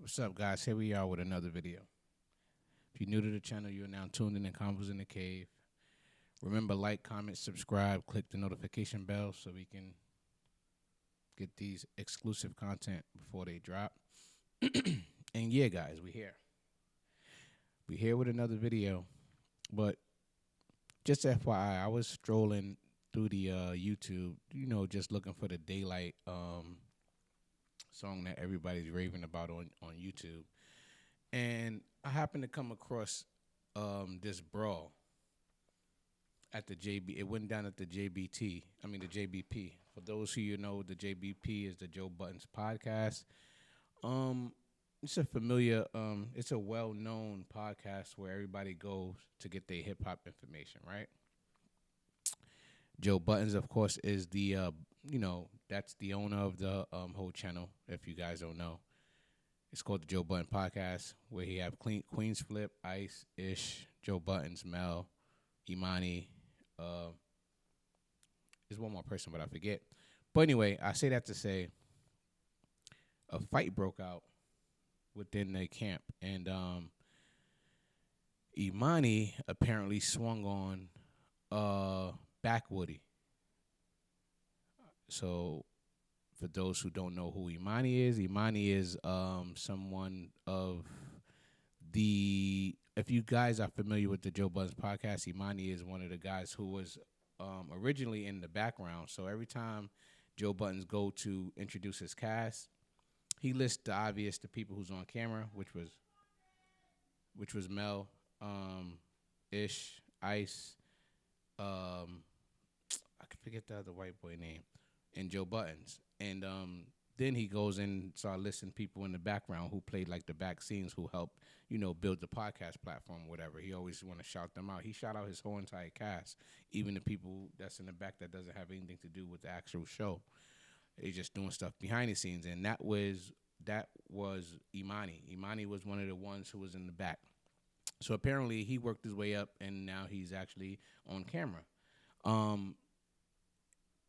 What's up, guys? Here we are with another video. If you're new to the channel, you're now tuned in to Convos in the Cave. Remember, like, comment, subscribe, click the notification bell so we can get these exclusive content before they drop. And yeah, guys, we're here. We're here with another video. But just FYI, I was strolling through the YouTube, just looking for the Daylight song that everybody's raving about on YouTube. And I happened to come across this brawl at the JB. It went down at the the JBP. For those who you know, the JBP is the Joe Budden's podcast. It's a familiar, it's a well-known podcast where everybody goes to get their hip hop information, right? Joe Buttons, of course, is the that's the owner of the whole channel. If you guys don't know, it's called the Joe Budden Podcast, where he have QUEENZ Flip, Ice, Ish, Joe Buttons, Mel, Emanny. There's one more person, but I forget. But anyway, I say that to say a fight broke out within the camp, and Emanny apparently swung on Backwoody. So for those who don't know who Emanny is someone of if you guys are familiar with the Joe Budden's podcast, Emanny is one of the guys who was originally in the background. So every time Joe Budden's go to introduce his cast, he lists the people who's on camera, which was Mel, Ish, Ice, I can forget the other white boy name, and Joe Buttons. And then he goes and start listing people in the background who played like the back scenes, who helped, build the podcast platform or whatever. He always want to shout them out. He shout out his whole entire cast, even the people that's in the back that doesn't have anything to do with the actual show. They just doing stuff behind the scenes, and that was Emanny. Emanny was one of the ones who was in the back. So apparently he worked his way up, and now he's actually on camera.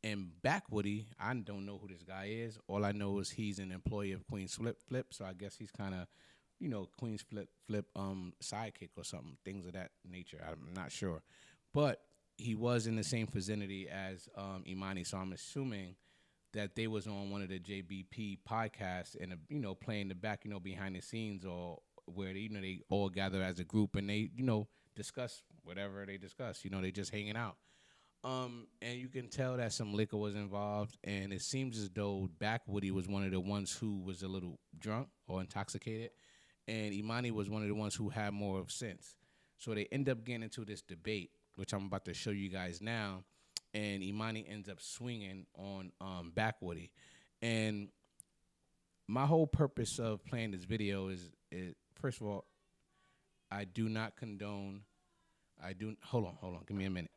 And Backwoody, I don't know who this guy is. All I know is he's an employee of QUEENZ Flip. So I guess he's kind of, QUEENZ Flip sidekick or something, things of that nature. I'm not sure, but he was in the same vicinity as Emanny. So I'm assuming that they was on one of the JBP podcasts and playing the back, behind the scenes, or where they all gather as a group and they discuss whatever they discuss. They just hanging out. And you can tell that some liquor was involved, and it seems as though Backwoody was one of the ones who was a little drunk or intoxicated, and Emanny was one of the ones who had more of sense. So they end up getting into this debate, which I'm about to show you guys now, and Emanny ends up swinging on Backwoody. And my whole purpose of playing this video is first of all, I do not condone. Hold on, give me a minute.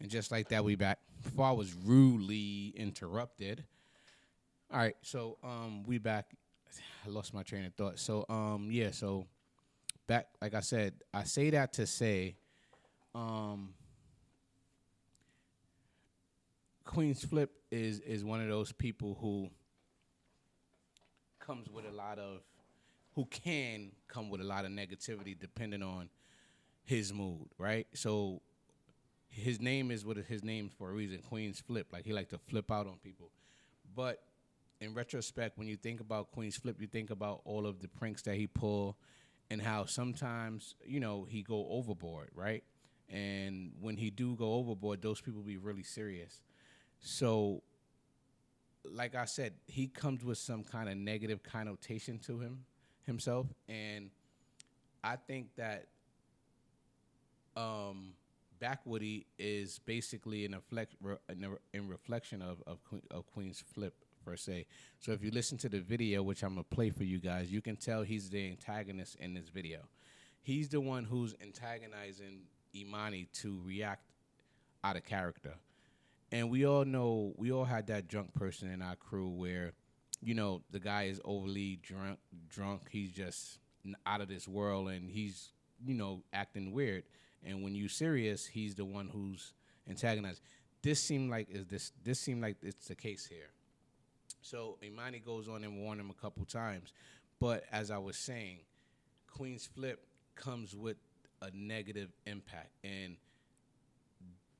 And just like that, we back. Before I was rudely interrupted. All right, so we back. I lost my train of thought. So so back, like I said, I say that to say Queen's Flip is one of those people who comes with a lot of, who can come with a lot of negativity depending on his mood, right? So his name is what his name for a reason, Queen's Flip. Like he like to flip out on people. But in retrospect, when you think about Queen's Flip, you think about all of the pranks that he pull and how sometimes, you know, he go overboard, right? And when he do go overboard, those people be really serious. So, like I said, he comes with some kind of negative connotation to himself, and I think that Backwoody is basically in reflection of Queen's Flip per se. So if you listen to the video, which I'm gonna play for you guys, you can tell he's the antagonist in this video. He's the one who's antagonizing Emanny to react out of character. And we all know, we all had that drunk person in our crew where, you know, the guy is overly drunk. He's just out of this world, and he's, you know, acting weird. And when you serious, he's the one who's antagonized. This seemed like it's the case here. So Emanny goes on and warn him a couple times, but as I was saying, Queen's Flip comes with a negative impact, and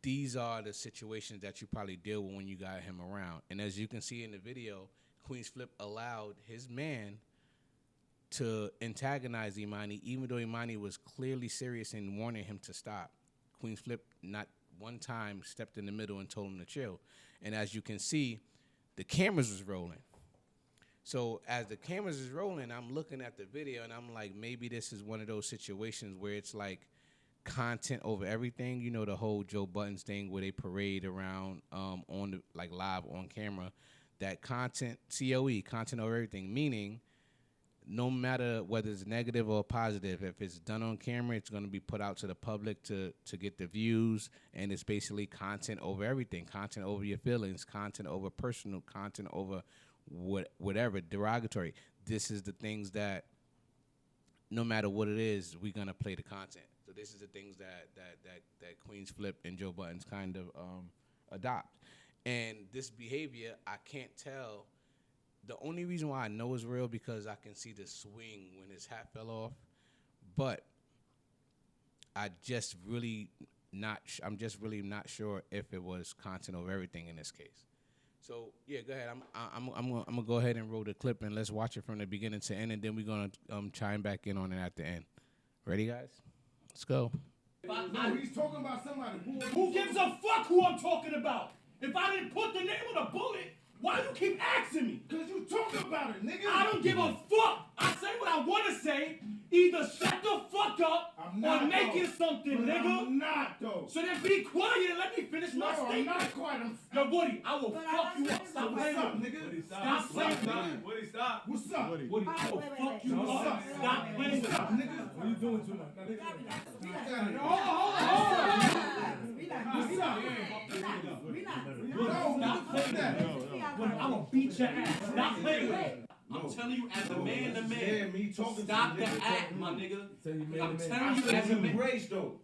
these are the situations that you probably deal with when you got him around. And as you can see in the video, Queen's Flip allowed his man to antagonize Emanny, even though Emanny was clearly serious and warning him to stop. Queen's Flip not one time stepped in the middle and told him to chill. And as you can see, the cameras was rolling. So as the cameras is rolling, I'm looking at the video and I'm like, maybe this is one of those situations where it's like content over everything. You know, the whole Joe Budden's thing where they parade around on the, like live on camera. That content, C.O.E, content over everything, meaning no matter whether it's negative or positive, if it's done on camera, it's going to be put out to the public to get the views, and it's basically content over everything, content over your feelings, content over personal, content over whatever, derogatory. This is the things that no matter what it is, we're going to play the content. So this is the things that Queen's Flip and Joe Budden's kind of adopt. And this behavior, I can't tell. The only reason why I know it's real because I can see the swing when his hat fell off, but I'm just really not sure if it was content over everything in this case. So yeah, go ahead. I'm gonna go ahead and roll the clip and let's watch it from the beginning to end, and then we're gonna chime back in on it at the end. Ready, guys? Let's go. No, he's talking about somebody. Who gives a fuck who I'm talking about? If I didn't put the name on a bullet, why you keep asking me? Because you talking about it, nigga. I don't give a fuck. I say what I want to say. Either shut the fuck up or make it something, nigga. I'm not, though. So then be quiet and let me finish my statement. I'm not quiet. Yo, Woody, I will fuck you up. Stop playing with me, nigga. Stop playing with me. Woody, stop. What's up? Woody, I will fuck you up. Stop playing with me, nigga. What are you doing to me? Hold on. I'm gonna beat your ass. Stop playing with me. I'm telling you as a man to man. Stop the act, my nigga. I'm telling you as a man. Grace, though.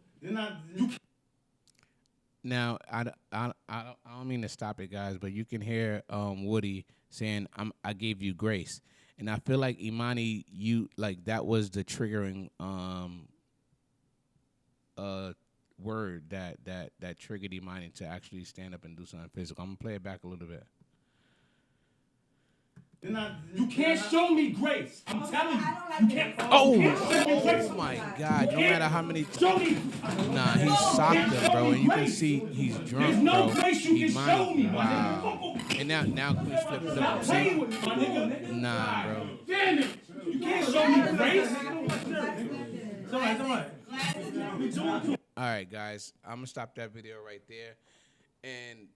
Now, I don't mean to stop it, guys, but you can hear Woody saying, I gave you grace. And I feel like Emanny, that was the triggering word that triggered Emanny to actually stand up and do something physical. I'm going to play it back a little bit. You can't show me grace. I'm telling you. You can't. Oh my God! No matter how many. Nah, he socked him, bro, and you can see he's drunk, bro. Emanny, wow. And now Queen's Flip. See? Nah, bro. Damn it! You can't show me grace. It's all right. All right, guys. I'm gonna stop that video right there, and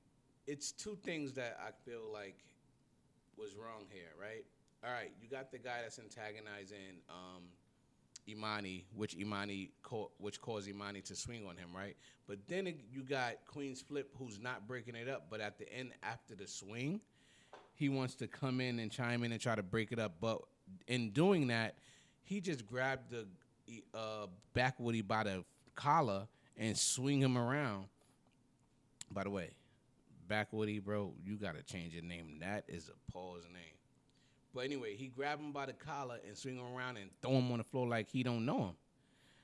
it's two things that I feel like was wrong here, right? All right, you got the guy that's antagonizing Emanny, which caused Emanny to swing on him, right? But then you got Queen's Flip, who's not breaking it up, but at the end, after the swing, he wants to come in and chime in and try to break it up. But in doing that, he just grabbed the Backwoody by the collar and swing him around. By the way, Backwoody, bro, you gotta change your name. That is a pause name. But anyway, he grabbed him by the collar and swing him around and throw him on the floor like he don't know him.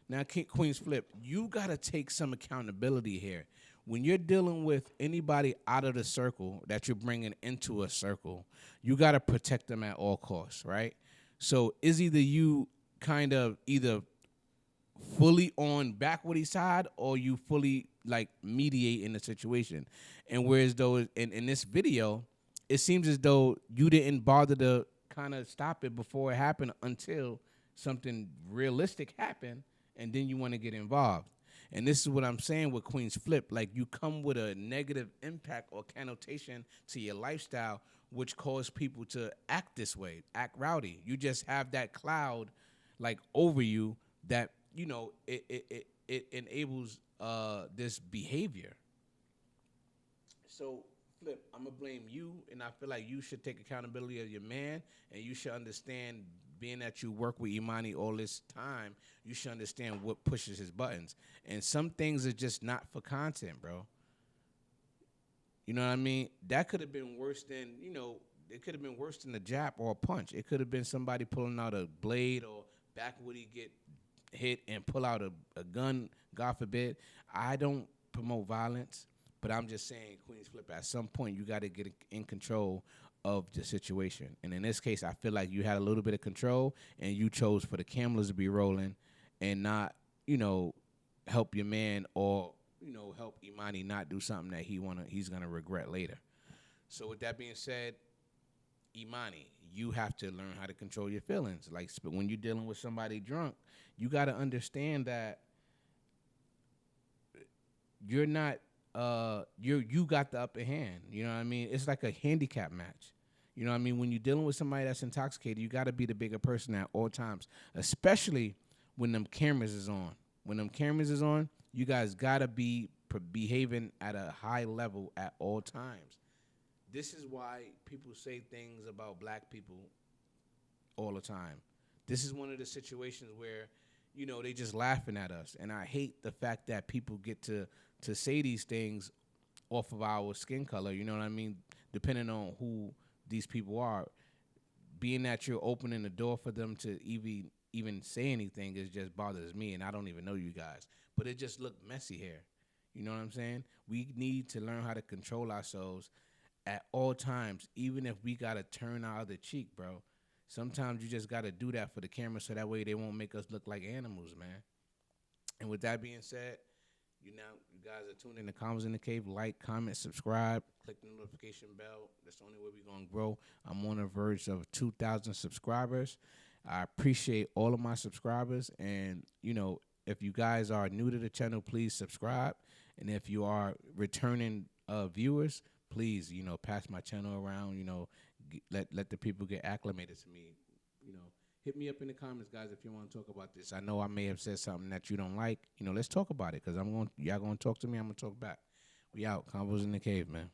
Now, Queen's Flip, you gotta take some accountability here. When you're dealing with anybody out of the circle that you're bringing into a circle, you gotta protect them at all costs, right? So is either you kind of either fully on Backwoody's side or you fully like mediate in the situation. And whereas though in this video, it seems as though you didn't bother to kind of stop it before it happened until something realistic happened, and then you want to get involved. And this is what I'm saying with Queen's Flip. Like, you come with a negative impact or connotation to your lifestyle, which cause people to act this way, act rowdy. You just have that cloud like over you that, you know, it enables this behavior. So, Flip, I'm going to blame you, and I feel like you should take accountability of your man, and you should understand, being that you work with Emanny all this time, you should understand what pushes his buttons. And some things are just not for content, bro. You know what I mean? That could have been worse than, you know, it could have been worse than a jab or a punch. It could have been somebody pulling out a blade or Backwoody get hit and pull out a gun, God forbid. I don't promote violence, but I'm just saying, Queen's Flip, at some point you got to get in control of the situation. And in this case, I feel like you had a little bit of control and you chose for the cameras to be rolling and not, you know, help your man or, you know, help Emanny not do something that he's going to regret later. So with that being said, Emanny, you have to learn how to control your feelings. Like, when you're dealing with somebody drunk, you got to understand that you're not, you got the upper hand. You know what I mean? It's like a handicap match. You know what I mean? When you're dealing with somebody that's intoxicated, you got to be the bigger person at all times, especially when them cameras is on. When them cameras is on, you guys got to be behaving at a high level at all times. This is why people say things about black people all the time. This is one of the situations where, you know, they just laughing at us. And I hate the fact that people get to say these things off of our skin color, you know what I mean? Depending on who these people are. Being that you're opening the door for them to even say anything, it just bothers me, and I don't even know you guys. But it just looked messy here. You know what I'm saying? We need to learn how to control ourselves at all times, even if we got to turn our other cheek, bro. Sometimes you just got to do that for the camera so that way they won't make us look like animals, man. And with that being said, you guys are tuned in to Convos in the Cave. Like, comment, subscribe, click the notification bell. That's the only way we're going to grow. I'm on the verge of 2,000 subscribers. I appreciate all of my subscribers. And, you know, if you guys are new to the channel, please subscribe. And if you are returning viewers, please, you know, pass my channel around, you know, let the people get acclimated to me, you know. Hit me up in the comments, guys, if you want to talk about this. I know I may have said something that you don't like. You know, let's talk about it, because y'all going to talk to me, I'm going to talk back. We out. Convos in the Cave, man.